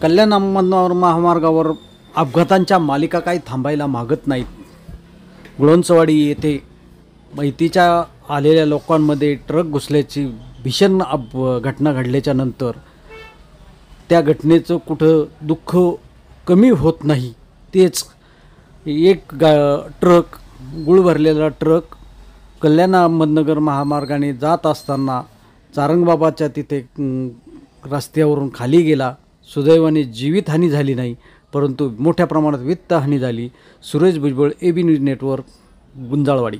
कल्याण अहमदनगर महामार्गावर अपघातांच्या मालिका काही थांबायला मागत नाहीत। गुळोंचवाडी येथे माहितीच्या आलेल्या लोकांमध्ये ट्रक घुसल्याची भीषण घटना घडल्याच्या नंतर त्या घटनेचं कुठं दुःख कमी होत नाही। तेच एक ट्रक गुळ भरलेला ट्रक कल्याण अहमदनगर महामार्गाने जात असताना चारंगबाबाच्या तिथे रस्त्यावरून खाली गेला। सुदैवाने जीवितहानी झाली नाही, परंतु मोठ्या प्रमाणात वित्तहानी झाली। Suresh Bhujbal, AB news network, Gunjalwadi.